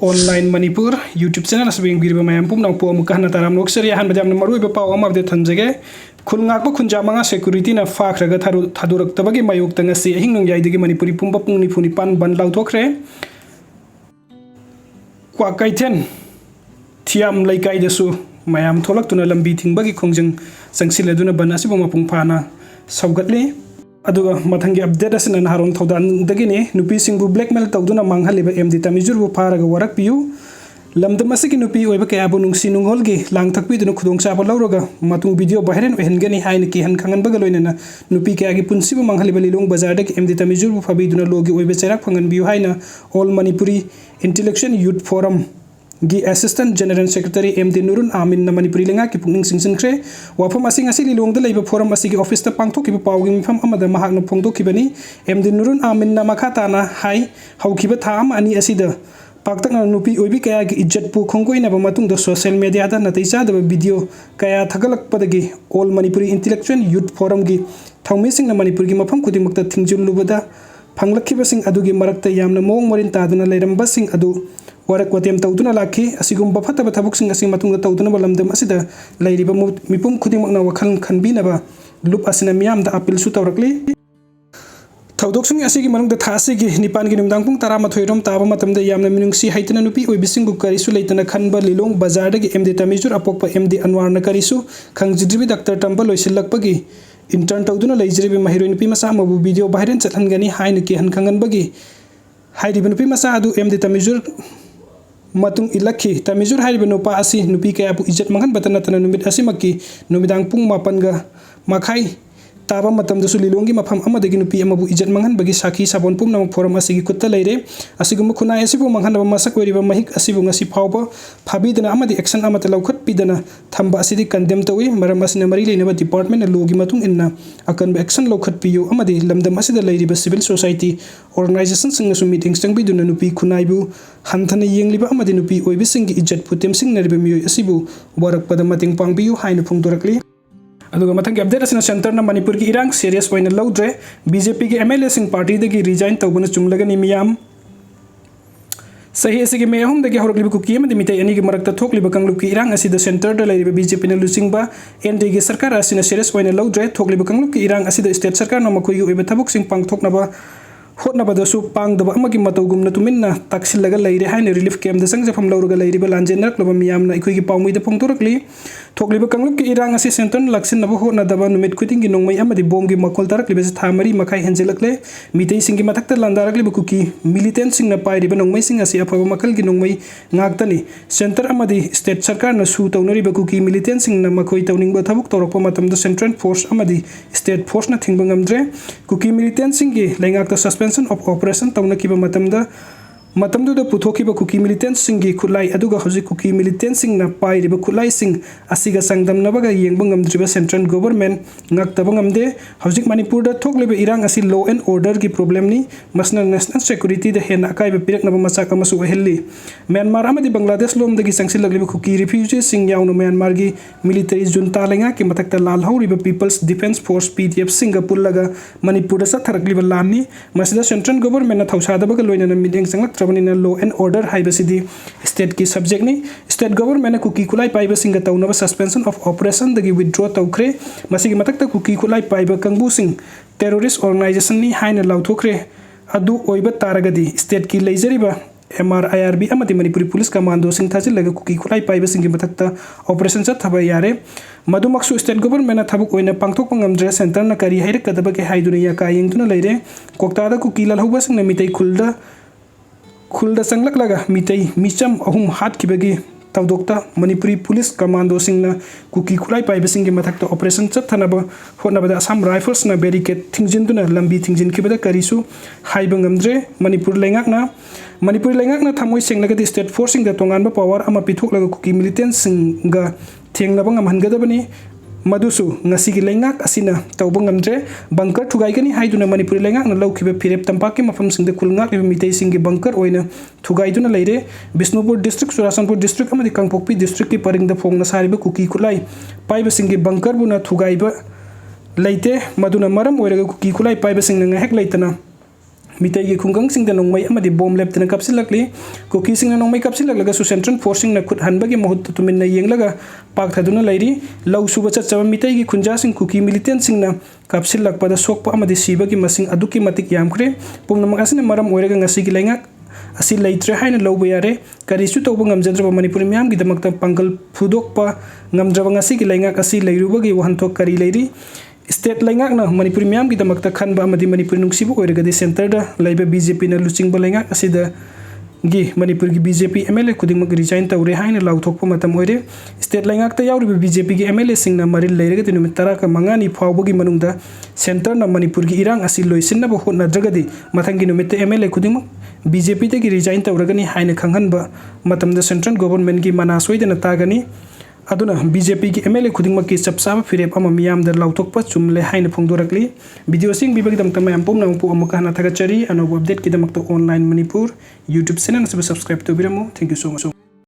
Online Manipur YouTube channel असबेंग मैम पुनः पोम कहना ताराम लोकसरी हन मरुब पाव अमदे थंजगे खुलंगाप खुंजा मंगा सेक्यूरिटी ना फाख्रग थादुरक्तबगी मायोक्त ngasi अहिंग नोंयाइदगी मणिपुरी पुंबा पुंग निफुनि पान बन लाउथोख्रे क्वाकाइथेन थियाम लैकाइदसु मायाम थोलक्तुना लंबी थिंबगी खोंजंग संगसिलेदुना बन असिबो मपुंग फाना सौगतली अदुगा मथंगी अपडेट असिना नारों थौदानदगिनि नुपीसिंगबु ब्लैकमेल तौदुना मांगहलिबा एमडी तमिजुरबु फारगा वरकपियु लमदम असिगी नुपी ओइबा कयाबु नुंगसी नुंगोलगी लांगथकपिदुना खुदोंचाबा लौरगा मतुंग वीडियो वायरल ओहनगनि हाइन किहन खंगनबगा लोइनना नुपी कयागी पुंसिबु मांगहलिबा लिलोंग बाजारदगी एमडी तमिजुरबु फाबिदुना लोगी ओइबा चेराक फंगनबियु हाइना all Manipuri intellectual youth forum गी assistant general secretary MD Nurun Amin Manipuri लेंगा की पुंगिंग सिंसिनख्रे वाफम असिंग असि लिलोंग द लेबा फोरम असिगी ऑफिस त पांगथोकिबा पावगी मिफम अमदा महाकन फोंगदोकिबनी एमडी नुरुन आमिन मखाताना हाई हौकिबा थाम अनि असिदा पाक्तक नुपी ओइबी कया की इज्जत पु खोंगोइनबा मतुंग सोशल मीडिया दा नतै चादबा वीडियो कया थगलकपदगी all Manipuri intellectual youth forum गी थौमिसिंग मणिपुर की मफम खुदिमक्ता थिंजुलुबदा फंगलखिबसिंग अदुगी मरक्ता यामना मोंग मरिन तादुना लेरंबसिंग अदु वरक वतेम तौदुना लाखी असिगुम बफतब थबुकसिंग असि मतुंग तौदुना बलमदम असिदा लैरिबा मिपुम खुदिमक्ना वखल खनबिनबा लुप असिना मियाम दा अपील सु तौरकली थौदोकसिंग असिगी मनुंग थासिगी निपान की नुमदांग पुंग 12 रोम ताबा मतमदा यामना मिनुंगसी हाइतना नुपी ओइबिसिंगु करिसु लेतना खनबा लिलोंग बाजारदगी एमडी तमिजुर अपोकपा एमडी अनवारना करिसु खंगजिद्रिबि डॉक्टर तंबा लोइसिलकपगी इंटर्न तौदुना लैजरिबि महिरोइ नुपी मसा मबु वीडियो वायरल चलहनगनी हाइन की हन खंगनबगी हाइरिबि नुपी मसा अदु एमडी तमिजुर मतुंग इलखी तमिजुर हाइरिबि नुपा असि नुपी कयाबु इज्जत मंगन बतनतन नुमित असिमक्की नुमिदांग पुंग 4 मखाई ताबा मतमदसु लिलोंगी मफम अमदगी नुपी अमबु इज्जत मंगनबगी साखी साबोन पुमनम फोरम असिगी कुत्ता लैरे असिगुम खुनाय असिबु मंगनबा मसक ओइरिबा महिक असिबु ngasi फावबा फाबिदना अमदि एक्शन अमत लौखत पिदना थंबा असिदि कंडेम तोइ मरम असिना मरी लेनबा डिपार्टमेंट लोगी मतुंग इन्ना अकन एक्शन लौखत पियु अमदि लमदम असिदा लैरिबा सिविल सोसाइटी ऑर्गेनाइजेशन सिंगसु मीटिंग संगबिदुना नुपी खुनायबु हंथना येंगलिबा अमदि नुपी ओइबिसिंगी इज्जत पुतेम सिंगनरिबा मियोय असिबु वरकपदा मतिंग पांगबियु हाइन फुंगदोरकली अदुगा मथंग अपडेट असिना सेंटर ना मणिपुर की इरांग सीरियस ओइना लौद्रे बीजेपी के एमएलए सिंग पार्टी दगी रिजाइन तौबना चुमलगनी मियाम सही असिगी मे अहुम दगी हरकलिबा कुकी अमदि मितै अनि की मरकता थोकलिबा कंगलुप की इरांग असिदा सेंटर द लैरिबा बीजेपी ना लुसिंगबा एनडी की सरकार असिना सीरियस ओइना लौद्रे थोकलिबा कंगलुप की इरांग असिदा स्टेट सरकार ना मखोई ओइबा थबुक सिंग पांगथोकनबा होटनबदसु पांगदबा अमगी मतौगुमना तुमिन्ना ताक्सिलगा लैरे हाइन रिलीफ कैम्प द संगजफम लौरगा लैरिबा लांजेनरक्लबा मियामना इखोगी पाउमीदा फोंदोरकली थोकलिबा कंगलुप की इरांग असि सेंटर लक्सिनबा होटनदबा नुमित खुदिंगी नोंमै अमदि बोमगी मखोल तारकलिबा थामरी मखाई हेंजेलकले मितै सिंगी मथक्ता लांदारकलिबा कुकी मिलिटेंट सिंगना पाइरिबा नोंमै सिंग असि अफबा मखलगी नोंमै ngaktani सेंटर अमदि स्टेट सरकार ना सु तौनरिबा कुकी मिलिटेंट सिंगना मखोई तौनिंगबा थबुक तौरकपा मतमदा सेंट्रल फोर्स अमदि स्टेट फोर्स ना थिंगबा ngamdre कुकी मिलिटेंट सिंगी लैंगाक्ता सस्पेंशन ऑफ ऑपरेशन तौनकिबा मतमदुदा पुथोकिबा कुकी मिलिटेंट सिंगी खुलाई अदुगा हजि कुकी मिलिटेंट सिंगना पाइरिबा खुलाई सिंग असिगा संगदमनबगा येंगबा ngamdriba सेंट्रल गवर्नमेंट ngakतबा ngamde हजिक मणिपुर दा थोकलिबा इरांग असि लॉ एंड ऑर्डर की प्रॉब्लम नि मसनल नेशनल सिक्योरिटी द हेन अकाइबा पिरकनबा मचाक अमसु ओहेल्ली म्यांमार अमदि बांग्लादेश लोमदगी संगसिलगलिबा कुकी रिफ्यूजी सिंग याउनो म्यांमार की मिलिटरी जुंता लेंगा की मतकता लाल हौरिबा पीपल्स डिफेंस फोर्स पीडीएफ सिंग पुल्लगा मणिपुर दा सथरकलिबा लाननी मसिदा सेंट्रल गवर्नमेंट ना थौसादबगा लोइना मिडिंग संगक लॉ एंड ऑर्डर हाइबसिदी स्टेट की सब्जेक्ट नि स्टेट गवर्नमेंट कुकी खुलाई पाइबा सिंग तौनबा सस्पेंशन ऑफ ऑपरेशन दगी विथड्रॉ तौख्रे मसिगी मतकता कुकी खुलाई पाइबा कंगबु सिंग टेररिस्ट ऑर्गेनाइजेशन नि हाइना लाउथोख्रे अदु ओइबा तारगदी स्टेट की लेजरिबा MRIRB अमदि मणिपुरी पुलिस कमांडो सिंग थाजिलगा कुकी खुलाई पाइबा सिंग मतकता ऑपरेशन चथबा यारे मधुमक्सु स्टेट गवर्नमेंट थबुक ओइना पांगथोकपा ngamdre सेंटर ना करी हाइरकदबा के हाइदुना याका येंगदुना लैरे कोक्तादा कुकी ललहौबा सिंग ना मितै खुलदा संगलकलगा मितै मिचम अहुम हातखिबगी तौदोक्ता मणिपुरी पुलिस कमांडो सिंगना कुकी खुलाई पाइबसिंग मथक्ता ऑपरेशन चथनबा होनबदा असम राइफल्स ना बैरिकेड थिंजिनदुना लंबी थिंजिनखिबदा करिसु हाइबा ngamdre मणिपुर लेंगाकना थमोय सेंगलगदि स्टेट फोर्स सिंग दा तोंगानबा पावर अमा पिथोकलगा कुकी मिलिटेंट सिंगा थेंगनबा ngamhanggadabani मधुसु ngasi gi lengak asina tauba ngamdre bunker thugaigani haiduna manipuri lengak na lawkhiba phirep tampak ke mafam singde khulngak liba mitei singi bunker oina thugaiduna leire Bishnupur district Churachandpur district amadi Kangpokpi district ki paringda phongna sariba kuki khulai paiba singi bunker buna thugaiba leite maduna maram oiraga kuki khulai paiba singna ngahek leitana मितैगी खुंगंगसिंगदा नोंमै अमदि bomb लेप्तना कापसिलकली कुकीसिंगना नोंमै कापसिलकलगसु central फोर्सिंगना खुद हनबगी महूत तुमिन्ना येंगलगा पाकथादुना लैरी लौ सुबा चचबा मितैगी खुंजासिंग कुकी मिलिटेंटसिंगना कापसिलकपदा सोकपा अमदि सिबगी मसिंग अदुकी मतिक यामख्रे पुंगनमक असिना मरम ओइरगा ngasi gi laingak asi leitre haina lौबा यारे करिसु तौबा ngamjadraba manipur miyam gi damakta pangal phudokpa ngamdraba ngasi gi laingak asi leirubagi wahanthok kari leiri state लाइंगाक ना मणिपुर मियाम की दमकता खनबा अमदि मणिपुर नुंगसिबु ओइरगदि सेंटर दा लाइबा बीजेपी ना लुचिंगबा लाइंगाक असिदा गी मणिपुर की बीजेपी एमएलए खुदिंगमक रिजाइन तौरे हाइना लाउथोकपा मतम ओइरे स्टेट लाइंगाक ता यावरिबा बीजेपी की एमएलए सिंगना मरिल लेरगदि नुमित 10 का मंगानी फावबगी मनुंगदा सेंटर ना मणिपुर की इरांग असि लोइसिनबा होटनाद्रगदि मथंगी नुमित एमएलए खुदिंगमक बीजेपी तगी रिजाइन तौरगनी हाइना खंगहनबा मतमदा सेंट्रल गवर्नमेंट की मना सोइदना तागनी अदुना बीजेपी की एमएलए खुदिंगमक की चपसाब फिरेप अमा मियामदर लाउथोकपा चुमले हाइना फोंदोरकली वीडियो सिंग बिबगी दमता मयाम पुमना मपु अमका हना थगचरी अनोब अपडेट की दमकता ऑनलाइन मणिपुर यूट्यूब चैनल से सब्सक्राइब तोबिरमु थैंक यू सो मच।